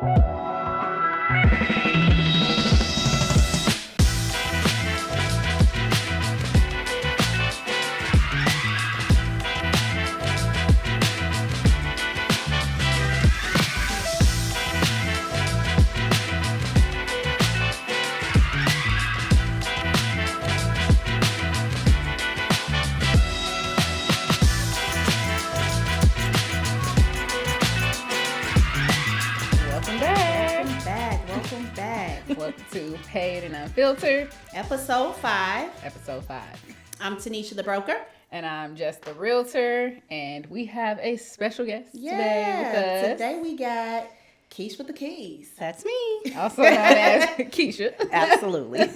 To Paid and Unfiltered, Episode 5. I'm Teneshia the broker. And I'm just the realtor. And we have a special guest today with us. Today we got Keesha with the keys. That's me. Also known as Keesha. Absolutely.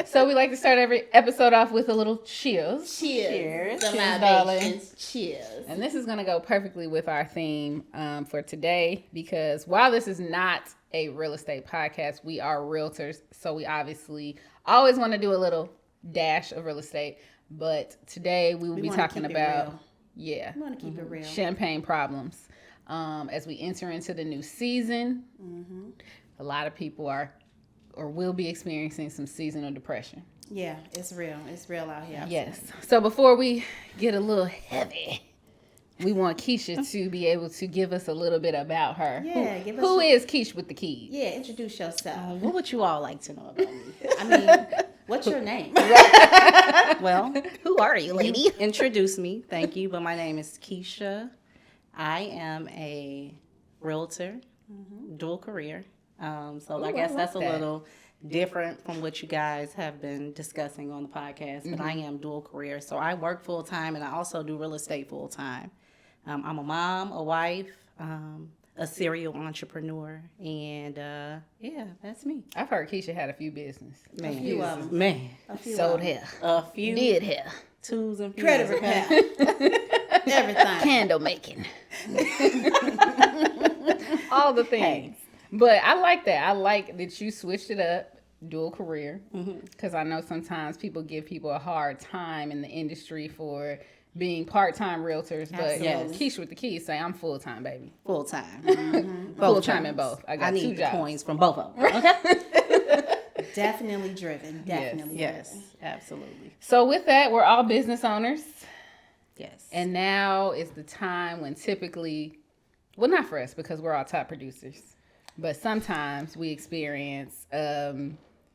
So we like to start every episode off with a little cheers. Cheers. Cheers, darling. Cheers. And this is going to go perfectly with our theme for today, because while this is not a real estate podcast, we are realtors, so we obviously always want to do a little dash of real estate. But today we will be talking about we want to keep it real. Champagne problems as we enter into the new season. A lot of people are or will be experiencing some seasonal depression. Yeah, it's real out here. Yes. So before we get a little heavy, we want Keesha to be able to give us a little bit about her. Yeah, Who is Keesha with the keys? Yeah, introduce yourself. What would you all like to know about me? I mean, what's your name? Well, who are you, lady? Introduce me. Thank you. But my name is Keesha. I am a realtor, dual career. So I guess that's a little different from what you guys have been discussing on the podcast. But I am dual career. So I work full time and I also do real estate full time. I'm a mom, a wife, a serial entrepreneur, and that's me. I've heard Keesha had a few business. A few of them. Man. Sold hair. A few. Did hair. Tools and Credit repair. Everything. Candle making. All the things. Hey. But I like that. I like that you switched it up, dual career, because I know sometimes people give people a hard time in the industry for being part-time realtors. But yes. Keesha with the keys say, I'm full-time, baby. Full-time. Full-time in both. I got 2 need jobs. coins from both of them. Okay? Definitely driven. Definitely yes. driven. Absolutely. So with that, we're all business owners. Yes. And now is the time when typically, well, not for us because we're all top producers, but sometimes we experience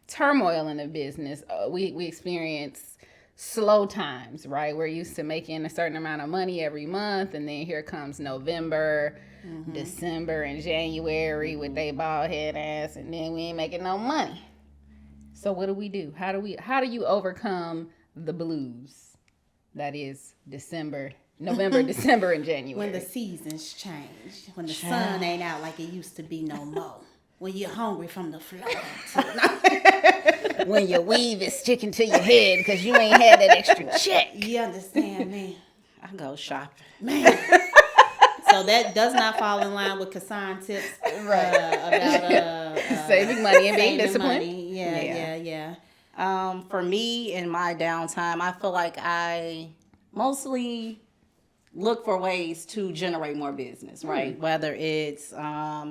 turmoil in the business. We experience slow times, right? We're used to making a certain amount of money every month, and then here comes November, December, and January with they bald head ass, and then we ain't making no money. So what do? How do you overcome the blues? That is November, December, and January. When the seasons change. When the sun ain't out like it used to be no more. When you're hungry from the floor. When your weave is sticking to your head because you ain't had that extra check. You understand me? I go shopping. Man. So that does not fall in line with Kassan tips about saving money and being disciplined. Money. Yeah. For me, in my downtime, I feel like I mostly look for ways to generate more business, right? Whether it's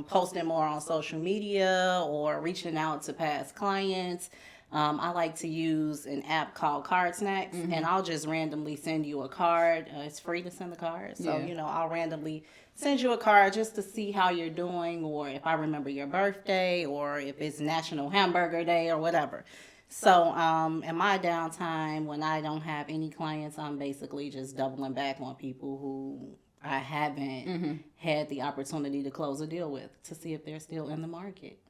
posting more on social media or reaching out to past clients. I like to use an app called Card Snacks, and I'll just randomly send you a card. It's free to send a card. So, I'll randomly send you a card just to see how you're doing, or if I remember your birthday, or if it's National Hamburger Day or whatever. So in my downtime, when I don't have any clients, I'm basically just doubling back on people who I haven't had the opportunity to close a deal with to see if they're still in the market.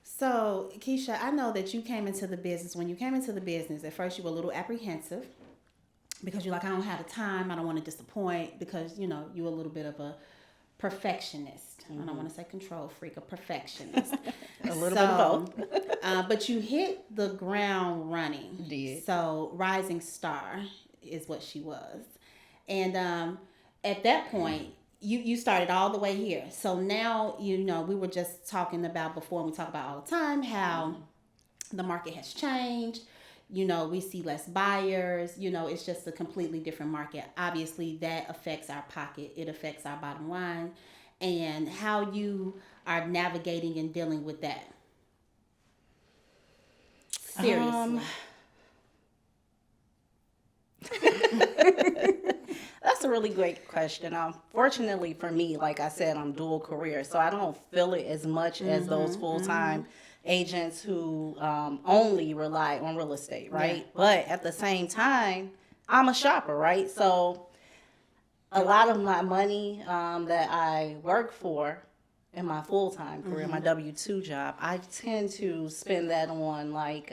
So, Keesha, I know that you came into the business. When you came into the business, at first you were a little apprehensive because you're like, I don't have the time. I don't want to disappoint because, you're a little bit of a perfectionist. I don't want to say control freak, a perfectionist. A little bit of both. But you hit the ground running. Did. So rising star is what she was. And at that point, you started all the way here. So now, we were just talking about before, and we talk about all the time, how the market has changed. We see less buyers. It's just a completely different market. Obviously, that affects our pocket. It affects our bottom line. and how you are navigating and dealing with that. Seriously. That's a really great question. Fortunately for me, like I said, I'm dual career, so I don't feel it as much as those full-time agents who only rely on real estate, right? Yeah. But at the same time, I'm a shopper, right? So a lot of my money that I work for in my full-time career, my W-2 job, I tend to spend that on like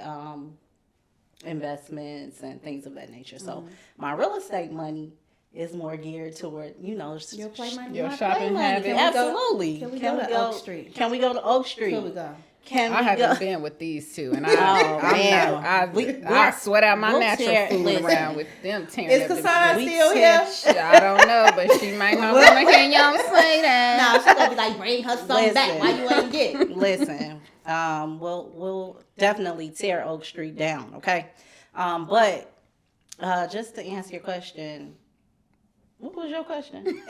investments and things of that nature. So my real estate money is more geared toward, Your play money. Your My shopping play money. habits. Absolutely. Can we go to Oak Street? Can we go to Oak Street? Here we go. Can I we haven't go? been with these two, and Oh, man. I sweat out my we'll natural tear- food listen. around with them tearing Is up the Cassandra business. still here? I don't know, but she might not want to hear y'all say that. Nah, she's gonna be like, bring her son back. Listen. Why you ain't get it? Listen, we'll definitely tear Oak Street down, okay? But just to answer your question, what was your question?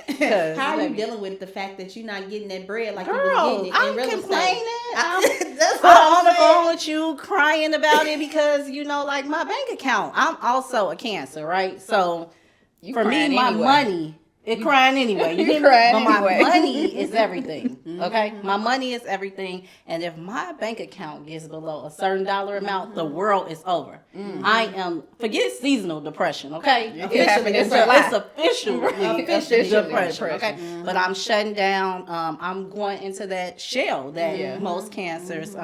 How are you dealing with the fact that you're not getting that bread like you was Girl, getting it I'm in real complaining. estate? That's I'm what on the I'm saying. phone with you crying about it because, like my bank account, I'm also a Cancer, right? So You for me, crying my anyway. money, it crying anyway. You hear me? crying But my anyway. money is everything, okay? My money is everything. And if my bank account gets below a certain dollar amount, the world is over. I am, forget seasonal depression, okay? It happened in July. It's officially Officially depression, okay? But I'm shutting down. I'm going into that shell that most cancers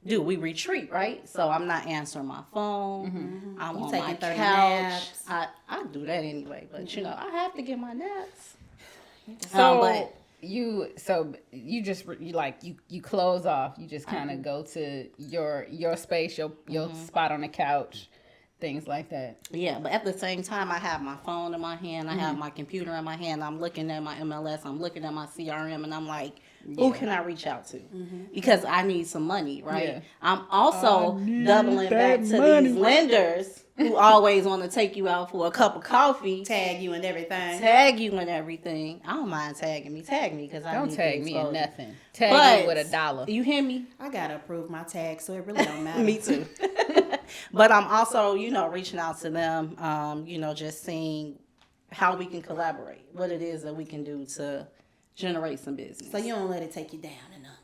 do. We retreat, right? So I'm not answering my phone. I'm on taking my 30 couch. naps. I do that anyway, but I have to get my naps. So But you just you close off. You just kind of go to your space, your spot on the couch, things like that. yeah, but at the same time, I have my phone in my hand. I have my computer in my hand. I'm looking at my MLS. I'm looking at my CRM, and I'm like, who can I reach out to? Because I need some money, right? Yeah. I'm also doubling back to these lenders who always want to take you out for a cup of coffee, Tag you and everything. tag you and everything. I don't mind tagging me. Tag me because I Don't need tag the me in exposure. nothing. Tag But me with $1. You hear me? I gotta approve my tag, so it really don't matter. Me too. But I'm also, reaching out to them, just seeing how we can collaborate, what it is that we can do to generate some business. So you don't let it take you down and under.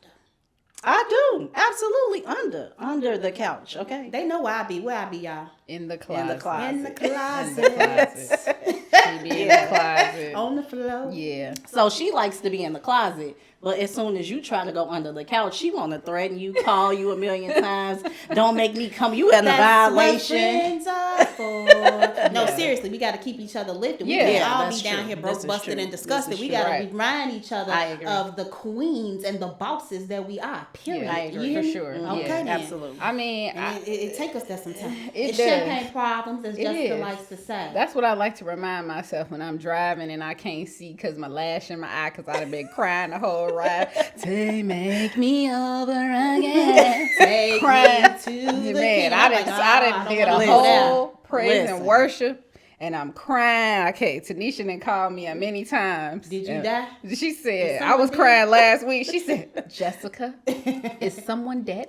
I do, absolutely, under the couch, okay? They know where I be, y'all. In the closet. In the closet. In the In closet. the closet. She be in the closet. On the floor. Yeah. So she likes to be in the closet, but as soon as you try to go under the couch, she want to threaten you, call you a million times. Don't make me come. You in a That's what violation. friends are for. No, seriously, we got to keep each other lifted. We Yeah. can't Yeah, all that's be down true. here This broke, is busted, true. and This disgusted. is We true. got to Right. remind each other I agree. of the queens and the bosses that we are. Period. Yeah, I agree. You for hear me? sure. Okay, Yeah. then. Absolutely. I mean, And it take us there sometimes. It It's does. champagne problems, as It Jessica is. likes to say. that's what I like to remind myself when I'm driving and I can't see because my lash in my eye because I've been crying the whole ride. Say, make me over again. Take Crying. me to the Man, king. I I'm didn't, like, I "Ah, didn't don't did a wanna go there." whole praise Listen. and worship. And I'm crying. Okay, Teneshia done called me many times. Did you And die? She said, I someone was dead? crying last week. She said, Jessica, is someone dead?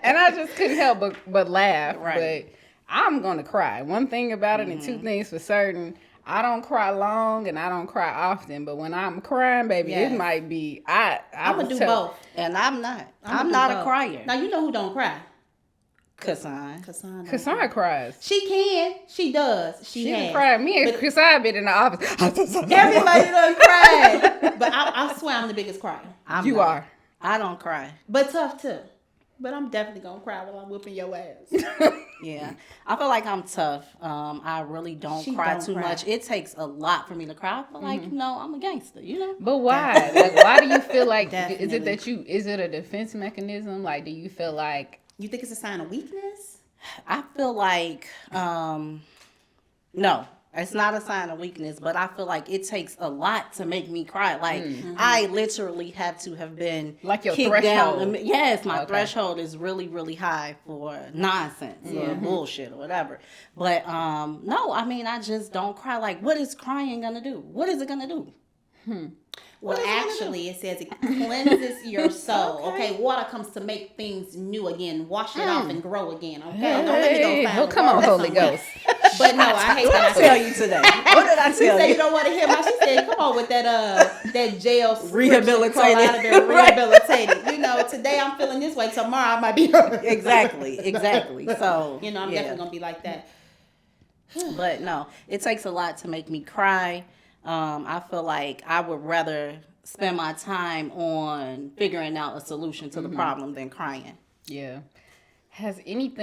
And I just couldn't help but laugh. Right. But I'm going to cry. One thing about it and two things for certain. I don't cry long and I don't cry often. But when I'm crying, baby, Yes. it might be, I'm going to do both. And I'm not. I'ma I'm do not a both. crier. Now, you know who don't cry? Kassan. Cassandra. Cassandra cries. She can. She does. She She has. cried. Me and Cassandra been in the office. Everybody done cried. But I swear I'm the biggest crier. I'm You not. are. I don't cry. But tough too. But I'm definitely going to cry while I'm whooping your ass. Yeah. I feel like I'm tough. I really don't She cry don't too cry. much. It takes a lot for me to cry. I feel like, I'm a gangster, But why? Like, why do you feel like? Is Definitely. it that you? Is it a defense mechanism? Like, do you feel like? You think it's a sign of weakness? I feel like, no, it's not a sign of weakness, but I feel like it takes a lot to make me cry. Like, I literally have to have been Like your kicked threshold. down. Yes, my Okay. threshold is really, really high for nonsense or bullshit or whatever. But no, I mean, I just don't cry. Like, what is crying gonna do? What is it gonna do? Well, actually, it says it cleanses your soul. Okay. Water comes to make things new again, wash it off and grow again. Okay, don't let me go find come on, water Holy somewhere. Ghost. But no, I hate that. Tell you today. What did I She tell said you? you don't want to hear my. She said, "Come on with that jail Rehabilitated. crawl out of there, rehabilitated." You know, today I'm feeling this way. Tomorrow I might be. Exactly. So You know, I'm definitely gonna be like that. But no, it takes a lot to make me cry. I feel like I would rather spend my time on figuring out a solution to the problem than crying. Yeah. Have you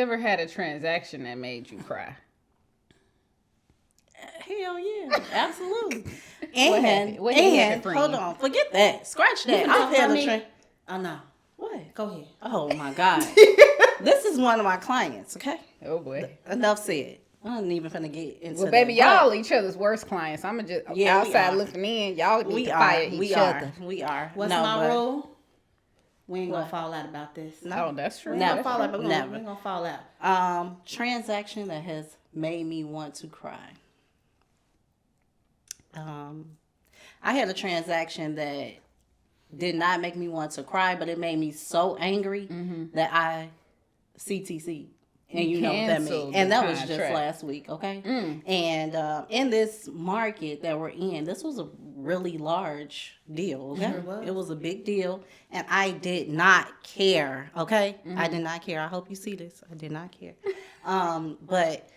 ever had a transaction that made you cry? Hell yeah, absolutely. happened? What happened, friend? Hold on, forget that. Scratch that. I've had a Oh no. What? Go ahead. Oh my God. This is one of my clients. Okay. Oh boy. Enough said. I ain't even finna get into Well, baby, that. y'all each other's worst clients. I'm just Yeah, we outside are. looking in. Y'all need We to are. fire each other. We are. What's No, my but rule? We ain't gonna fall out about this. Oh, that's true. We Never. ain't gonna fall out, but we Never. ain't gonna fall out. Transaction that has made me want to cry. I had a transaction that did not make me want to cry, but it made me so angry that I CTC. And you know what that Canceled means. And the that was just contract. last week, okay? And in this market that we're in, this was a really large deal, okay? Sure was. It was a big deal. And I did not care, okay? I did not care. I hope you see this. I did not care. But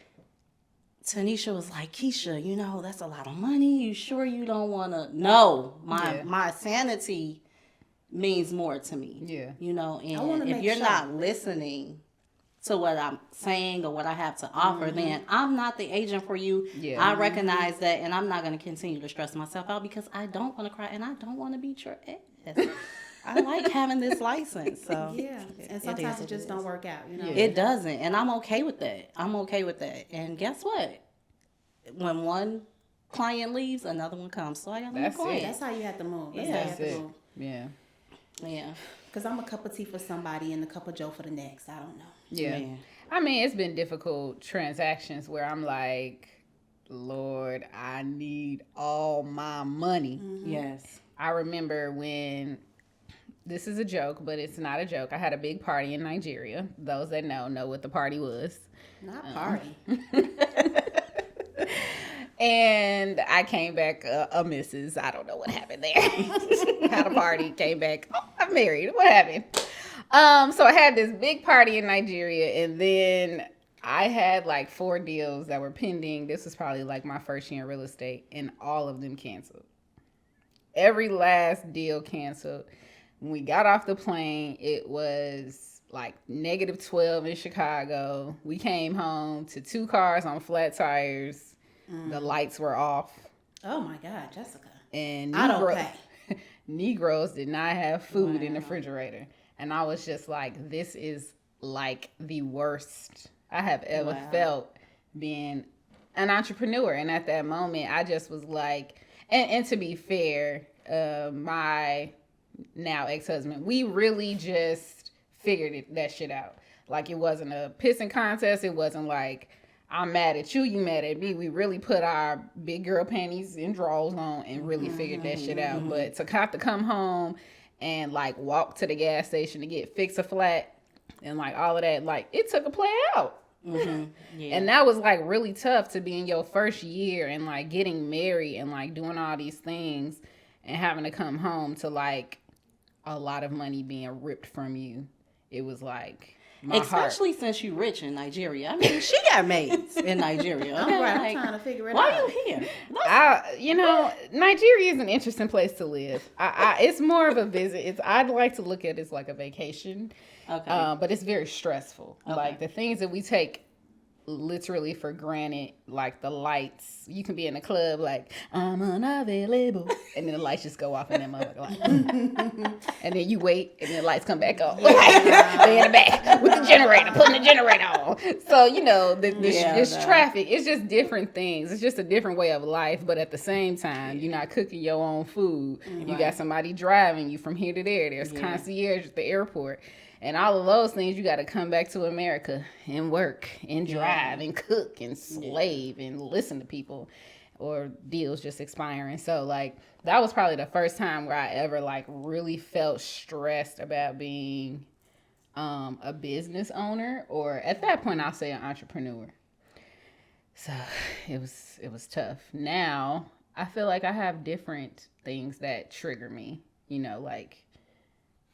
Teneshia was like, Keesha, you know, that's a lot of money. You sure you don't want to? No, my sanity means more to me. Yeah. You know, wanna and if make you're sure. not listening to what I'm saying or what I have to offer, then I'm not the agent for you. Yeah. I recognize that, and I'm not going to continue to stress myself out because I don't want to cry and I don't want to beat your ass. I like having this license. So Yeah, and sometimes it just don't work out. You know. Yeah. it doesn't, and I'm okay with that. And guess what? When one client leaves, another one comes. So I got a new That's it. client. That's how you have to move. That's Yeah. how you have That's to it. move. Yeah. Yeah. Because I'm a cup of tea for somebody and a cup of Joe for the next. I don't know. Yeah. Man. I mean, it's been difficult transactions where I'm like, Lord, I need all my money. Yes. I remember when, this is a joke, but it's not a joke. I had a big party in Nigeria. Those that know what the party was. Not party. And I came back a missus. I don't know what happened there. Had a party, came back. Oh, I'm married. What happened? So I had this big party in Nigeria, and then I had like 4 deals that were pending. This was probably like my first year in real estate, and all of them canceled. Every last deal canceled. When we got off the plane, it was like -12 in Chicago. We came home to 2 cars on flat tires. The lights were off. Oh my God, Jessica. And I don't pay. Negroes did not have food in the refrigerator. And I was just like, this is like the worst I have ever felt being an entrepreneur. And at that moment, I just was like, and to be fair, my now ex-husband, we really just figured that shit out. Like, it wasn't a pissing contest. It wasn't like, I'm mad at you, you mad at me. We really put our big girl panties and drawers on and really figured that shit out. But to have to come home and like walk to the gas station to get Fix-A-Flat and like all of that, like it took a play out. Yeah. And that was like really tough to be in your first year and like getting married and like doing all these things and having to come home to like a lot of money being ripped from you. It was like my Especially since you rich in Nigeria. I mean, she got maids in Nigeria. I'm Okay? right. Like, I'm trying to figure it why out. you here? Nigeria is an interesting place to live. It's more of a visit. I'd like to look at it as like a vacation. Okay. But it's very stressful. Okay. Like the things that we take literally for granted, like the lights. You can be in a club like, I'm unavailable. And then the lights just go off and then motherfucker like, and then you wait and then the lights come back on. They in the back with the generator, putting the generator on. So, you know, this traffic, it's just different things. It's just a different way of life. But at the same time, you're not cooking your own food. You got somebody driving you from here to there. There's concierge at the airport. And all of those things, you got to come back to America and work and drive and cook and slave and listen to people. or deals just expiring. So like that was probably the first time where I ever like really felt stressed about being a business owner, or at that point I'll say an entrepreneur. So it was tough. Now I feel like I have different things that trigger me, like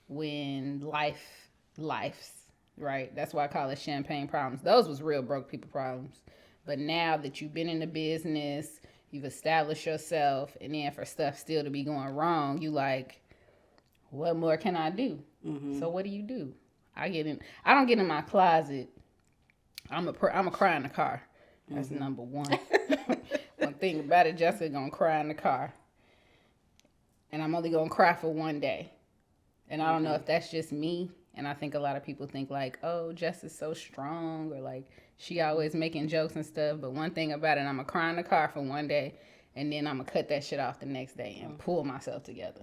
when life's right. That's why I call it champagne problems. Those was real broke people problems. But now that you've been in the business, you've established yourself, and then for stuff still to be going wrong, you like, what more can I do? Mm-hmm. So what do? I don't get in my closet. I'm a cry in the car. That's number one. One thing about it, Jessica gonna cry in the car. And I'm only gonna cry for one day. And I don't know if that's just me. And I think a lot of people think like, oh, Jess is so strong, or like she always making jokes and stuff. But one thing about it, I'm gonna cry in the car for one day, and then I'm gonna cut that shit off the next day and pull myself together.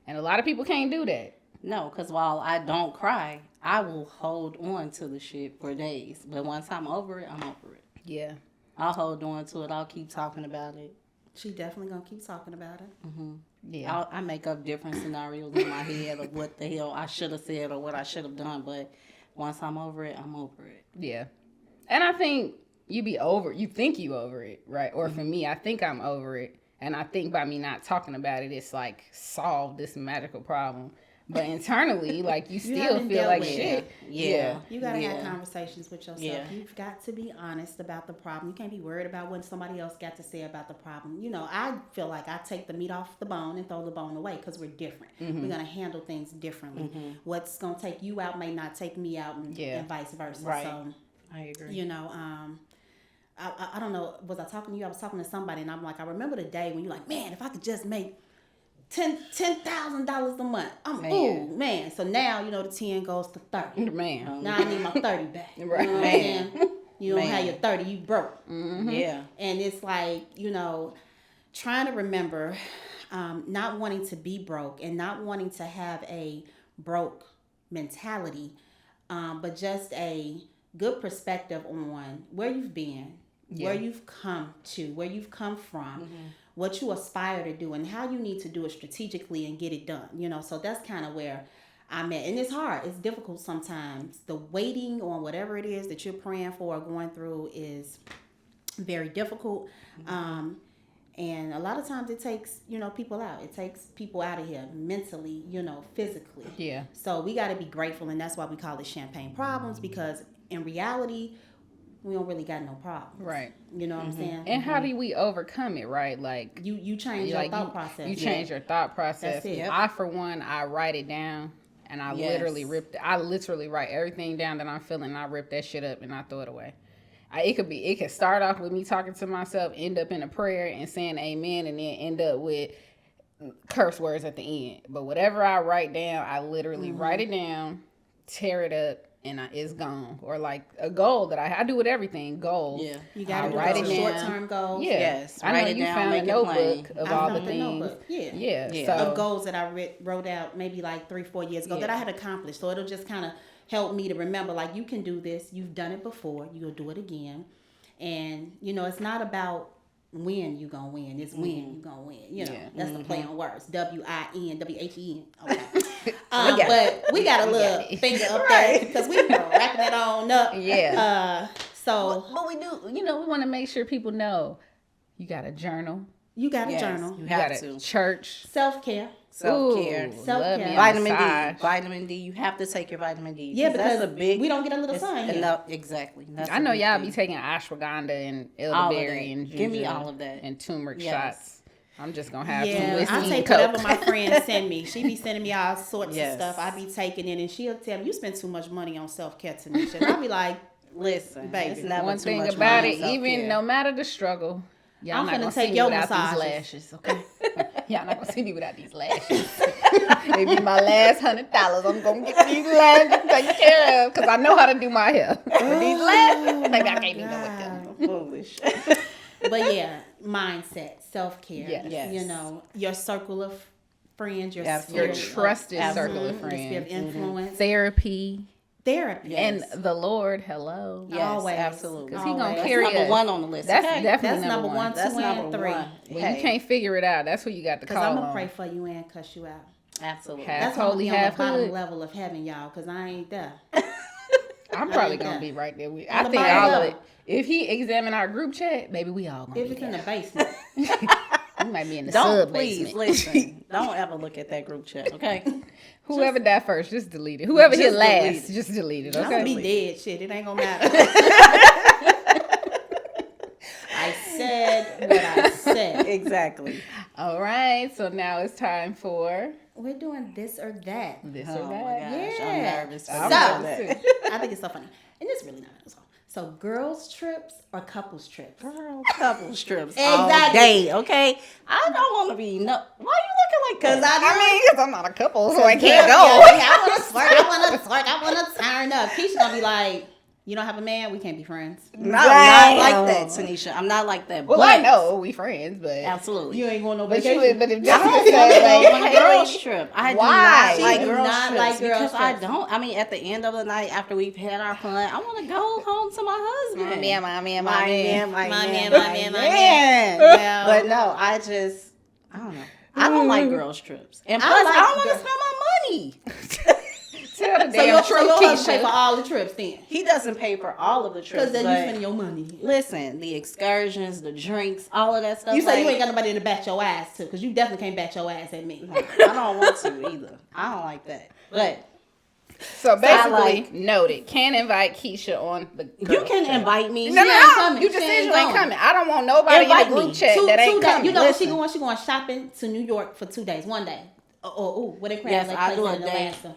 And a lot of people can't do that. No, because while I don't cry, I will hold on to the shit for days. But once I'm over it, I'm over it. Yeah. I'll hold on to it. I'll keep talking about it. She definitely gonna keep talking about it. Mm-hmm. Yeah. I make up different scenarios in my head of what the hell I should have said or what I should have done. But once I'm over it, I'm over it. Yeah. And I think you think you over it, right? Or for me, I think I'm over it. And I think by me not talking about it, it's like solved this magical problem. But internally, like you still feel like shit. Yeah. You gotta have conversations with yourself. Yeah. You've got to be honest about the problem. You can't be worried about what somebody else got to say about the problem. I feel like I take the meat off the bone and throw the bone away because we're different. Mm-hmm. We're gonna handle things differently. Mm-hmm. What's gonna take you out may not take me out, and vice versa. Right. So, I agree. I don't know. Was I talking to you? I was talking to somebody, and I'm like, I remember the day when you're like, man, if I could just make $10,000 a month. Man. So now, the 10 goes to 30. Man. Now I need my 30 back. Right. You know what I'm saying? You don't have your 30, you broke. Mm-hmm. Yeah. And it's like, trying to remember not wanting to be broke and not wanting to have a broke mentality, but just a good perspective on where you've been, where you've come to, where you've come from, what you aspire to do, and how you need to do it strategically and get it done. So that's kind of where I'm at. And it's hard. It's difficult sometimes. The waiting on whatever it is that you're praying for or going through is very difficult. And a lot of times it takes, people out. It takes people out of here mentally, physically. Yeah. So we got to be grateful, and that's why we call it champagne problems, because in reality, we don't really got no problems. Right. You know what I'm saying? And how do we overcome it, right? Like you change your thought process. You change your thought process. That's it. Yep. I, for one, I write it down, and I literally write everything down that I'm feeling, and I rip that shit up and I throw it away. It could start off with me talking to myself, end up in a prayer and saying amen, and then end up with curse words at the end. But whatever I write down, I literally write it down, tear it up, and it's gone. Or like a goal that I do with everything. Goals. Yeah, you got to write it down. Short-term goals. Yeah. Yes, I know write it you down, found a make it notebook plain. of all the things. Notebook. Yeah. So, So of goals that I wrote out maybe like 3-4 years ago that I had accomplished. So it'll just kind of help me to remember, like, you can do this. You've done it before. You'll do it again. And it's not about when you gonna win. It's when you gonna win. That's the play on words. WIN, WHEN. Okay. But we got a little finger up there because we wrapping it on up. Yeah. But we do. We want to make sure people know you got a journal. You got a journal. You You have got to. a church. Self-care. Self-care. Ooh, Self-care. love me a Vitamin massage. D. Vitamin D. You have to take your vitamin D. Yeah, because that's a big. we don't get a little sun here. No, exactly. That's I a know big y'all thing. be taking ashwagandha and All of elderberry that. and ginger. Give me all of that. And turmeric Yes. shots. I'm just gonna have some Yeah, whiskey I and take Coke. whatever my friends send me. She be sending me all sorts Yes. of stuff. I be taking it, and she'll tell me, "You spend too much money on self-care, Teneshia." And I be like, Listen, Baby. it's never One too thing much about money it, on even self-care. no matter the struggle, y'all I'm not finna gonna take see me your without massages. these lashes, okay? Y'all not gonna see me without these lashes. Maybe my last $100, I'm gonna get these lashes taken care of because I know how to do my hair. But these lashes, maybe I can't even know what them. Foolish. but yeah, mindset, self-care. Yes. Your circle of friends, your Absolutely. Your sphere of- trusted Absolutely. circle of your sphere of friends. influence. Therapy. therapy. And the Lord, hello. Yes, Always. absolutely. Because he gonna Always. carry That's number us. one on the list. That's okay? definitely That's number one, That's two, number and three. one. When you can't figure it out, that's what you got to Because call I'm on. going to pray for you and cuss you out. Absolutely. Half That's why I'm holy, gonna be on half the bottom hood. level of heaven, y'all, because I ain't there. I'm probably Yeah. gonna be right there with. On I the think bottom all of level. it. If he examine our group chat, maybe we all gonna If be it's in the there. basement. We might be in the Don't sub please basement. listen. Don't ever look at that group chat, okay? Whoever died first, just delete it. Whoever hit Just delete last, it. just delete it. I'm gonna Okay. be dead. Shit, it ain't gonna matter. I said what I said. Exactly. All right. So now it's time for We're doing this or that. this Oh or my that. gosh, Yeah. I'm nervous. I'm So- nervous too. I think it's so funny. And it's really not so. So girls trips or couples trips? Girl, couple strips Exactly. all day, okay? I don't want to be no. Why you looking like that? I mean, because I'm not a couple, so I can't Yeah, go. I want to twerk. I want to turn up. Keisha gonna be like, you don't have a man, we can't be friends. No, I'm not like Damn. that, Tanisha. I'm not like that. Well, but I know we friends, but absolutely. You ain't going no but you vacation. would, but if I Jessica don't said want to like, go on a girls hey, trip. I why? do not like She do girls not trips like girls because I trips. don't. I mean, at the end of the night, after we've had our fun, I want to go home to my husband. my man, my man, my man, my My man, man, my man, my man. Yeah. But no, I don't know. I don't like girls trips, and I plus, like I don't want to girl- spend my money. tell the So damn your truth, husband pay for Keisha. all the trips then? He doesn't pay for all of the trips. Because then you but spending your money. listen, the excursions, the drinks, all of that stuff. You say you like, ain't got nobody to bat your ass to, because you definitely can't bat your ass at me. I don't want to either. I don't like that. But So basically, like- noted. Can't invite Keisha on the. you girls can trip. invite me. No, She no, ain't no. coming. You just She said ain't you ain't going. coming. I don't want nobody Invite in the group me. chat Two that ain't days. coming. You know what she Listen. going? She going shopping to New York for 2 days, 1 day. Oh, what they call Yes, that I'll do place a in day. Atlanta.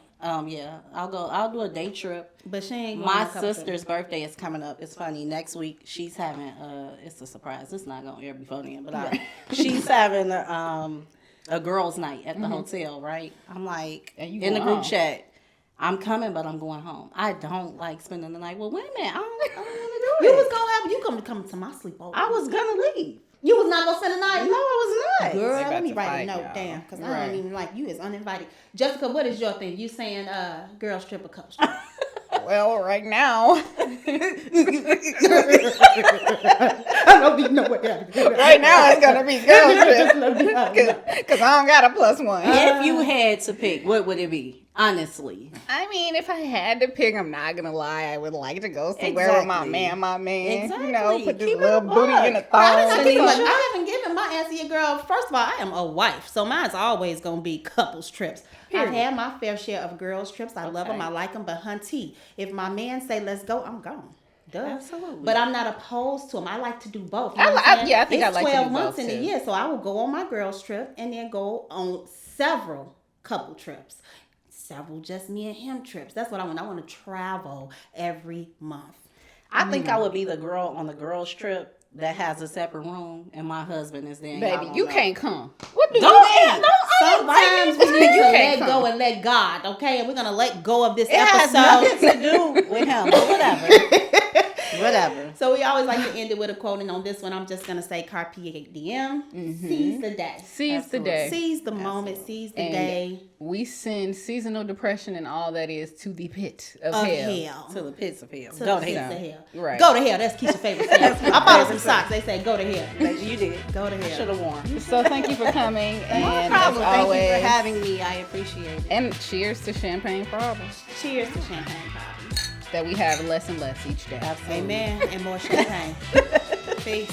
Yeah, I'll do a day trip. But she ain't going My on a couple sister's birthday is coming up. It's funny. Next week she's having it's a surprise. It's not gonna air before then, but she's having a girls' night at the hotel. Right? I'm like And you in the going group home. chat. I'm coming, but I'm going home. I don't like spending the night. Well, wait a minute. I don't want to do You it. was gonna have you come to my sleepover. I was gonna leave. You was not gonna spend the night. No, I was not. Girl, They let me about to write a fight, note y'all. down because I Right. don't even like you. Is uninvited. Jessica, what is your thing? You saying girls trip or couple trip? Well, right now, I don't even know what that is. right now it's gonna be girl trip because I don't got a plus one. If you had to pick, what would it be? Honestly. I mean, if I had to pick, I'm not gonna lie. I would like to go somewhere with Exactly. my man. Exactly. You know, put this Keep it little a booty buck. in a I thong. haven't, Tanisha. I haven't given my answer yet, girl. First of all, I am a wife, so mine's always gonna be couples trips. I've Period. had my fair share of girls trips. I love them. I like them. But hunty, if my man say let's go, I'm gone. Duh. Absolutely. But I'm not opposed to them. I like to do both. You I know li- what I'm I- saying? yeah, I think I it's like to 12 do months both, in a too. year, so I will go on my girls trip and then go on several couple trips. Several just me and him trips. That's what I want. I want to travel every month. I think I would be the girl on the girls' trip that has a separate room and my husband is there. and y'all Baby, don't you know. can't come. What do Don't you ask. mean? Sometimes we need You to can't let go come. and let God, okay? And we're gonna let go of this It has episode. nothing to do with him, but whatever. Whatever. So we always like to end it with a quote, and on this one, I'm just gonna say carpe diem. Seize the day. Seize the Absolutely. day. Seize the moment. Seize the And day we send seasonal depression and all that is to the pit of of hell. hell. To the pits of hell. To Go the to pits hell. of hell. Right. Go to hell. That's Keisha's favorite thing. I bought her some socks. They say go to hell. Baby, you did. Go to Should hell. have worn. So thank you for coming, No and problem. as Thank always, you for having me. I appreciate it. and cheers to champagne problems Cheers to champagne problems. that we have less and less each day. Absolutely. Amen. And more champagne. Peace.